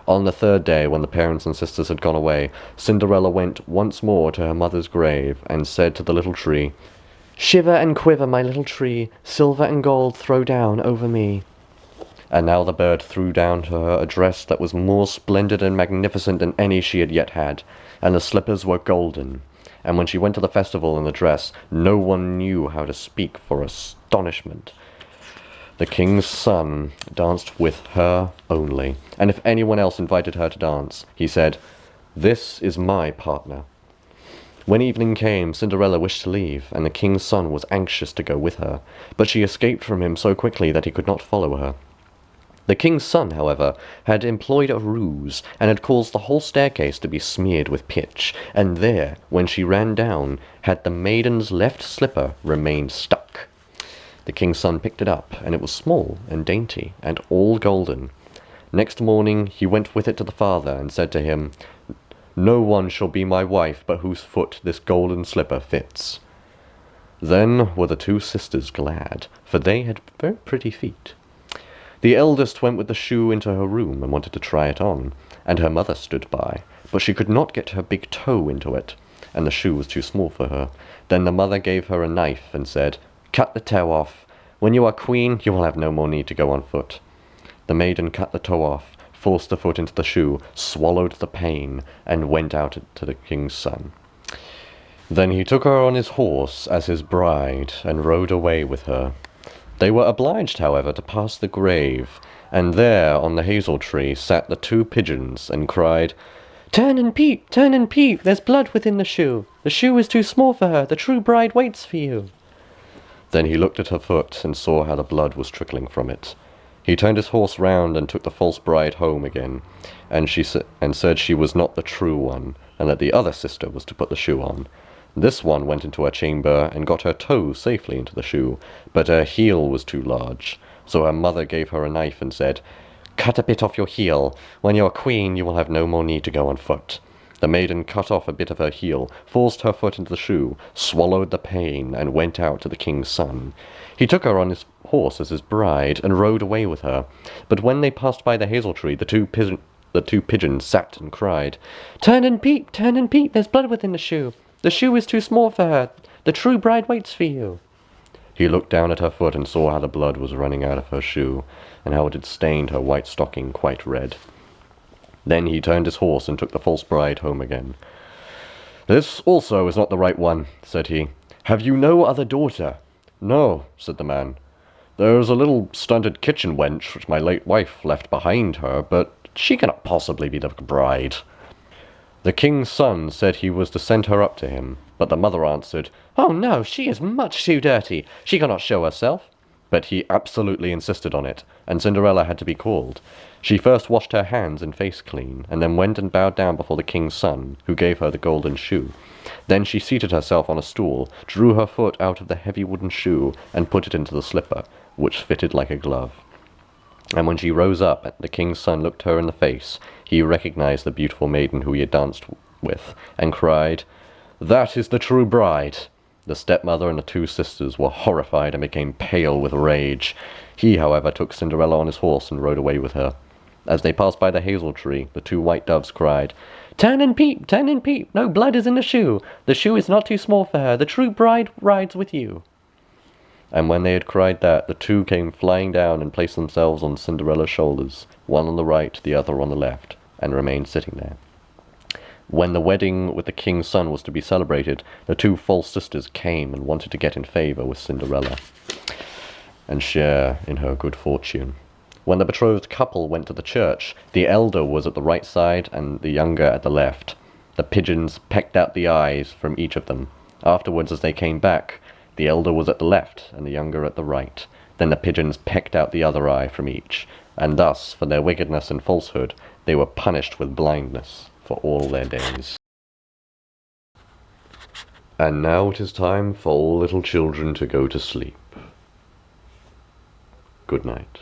On the third day, when the parents and sisters had gone away, Cinderella went once more to her mother's grave, and said to the little tree, "Shiver and quiver, my little tree, silver and gold throw down over me." And now the bird threw down to her a dress that was more splendid and magnificent than any she had yet had, and the slippers were golden. And when she went to the festival in the dress, no one knew how to speak for astonishment. The king's son danced with her only, and if anyone else invited her to dance, he said, "This is my partner." When evening came, Cinderella wished to leave, and the king's son was anxious to go with her, but she escaped from him so quickly that he could not follow her. The king's son, however, had employed a ruse, and had caused the whole staircase to be smeared with pitch, and there, when she ran down, had the maiden's left slipper remained stuck. The king's son picked it up, and it was small and dainty, and all golden. Next morning he went with it to the father, and said to him, "No one shall be my wife but whose foot this golden slipper fits." Then were the two sisters glad, for they had very pretty feet. The eldest went with the shoe into her room and wanted to try it on, and her mother stood by, but she could not get her big toe into it, and the shoe was too small for her. Then the mother gave her a knife and said, "Cut the toe off. When you are queen, you will have no more need to go on foot." The maiden cut the toe off, forced the foot into the shoe, swallowed the pain, and went out to the king's son. Then he took her on his horse as his bride, and rode away with her. They were obliged, however, to pass the grave, and there on the hazel tree sat the two pigeons, and cried, turn and peep, there's blood within the shoe. The shoe is too small for her, the true bride waits for you." Then he looked at her foot, and saw how the blood was trickling from it. He turned his horse round, and took the false bride home again, and said she was not the true one, and that the other sister was to put the shoe on. This one went into her chamber, and got her toe safely into the shoe, but her heel was too large, so her mother gave her a knife, and said, "Cut a bit off your heel. When you are queen, you will have no more need to go on foot." The maiden cut off a bit of her heel, forced her foot into the shoe, swallowed the pain, and went out to the king's son. He took her on his horse as his bride, and rode away with her. But when they passed by the hazel tree, the two pigeons sat and cried, turn and peep, there's blood within the shoe. The shoe is too small for her, the true bride waits for you." He looked down at her foot, and saw how the blood was running out of her shoe, and how it had stained her white stocking quite red. Then he turned his horse, and took the false bride home again. "This also is not the right one," said he. "Have you no other daughter?" "No," said the man. "There is a little stunted kitchen wench which my late wife left behind her, but she cannot possibly be the bride." The king's son said he was to send her up to him, but the mother answered, "Oh no, she is much too dirty. She cannot show herself." But he absolutely insisted on it, and Cinderella had to be called. She first washed her hands and face clean, and then went and bowed down before the king's son, who gave her the golden shoe. Then she seated herself on a stool, drew her foot out of the heavy wooden shoe, and put it into the slipper, which fitted like a glove. And when she rose up, and the king's son looked her in the face, he recognized the beautiful maiden who he had danced with, and cried, "That is the true bride!" The stepmother and the two sisters were horrified and became pale with rage. He, however, took Cinderella on his horse and rode away with her. As they passed by the hazel tree, the two white doves cried, turn and peep, no blood is in the shoe. The shoe is not too small for her, the true bride rides with you." And when they had cried that, the two came flying down and placed themselves on Cinderella's shoulders, one on the right, the other on the left, and remained sitting there. When the wedding with the king's son was to be celebrated, the two false sisters came and wanted to get in favour with Cinderella, and share in her good fortune. When the betrothed couple went to the church, the elder was at the right side and the younger at the left. The pigeons pecked out the eyes from each of them. Afterwards, as they came back, the elder was at the left, and the younger at the right. Then the pigeons pecked out the other eye from each, and thus, for their wickedness and falsehood, they were punished with blindness for all their days. And now it is time for all little children to go to sleep. Good night.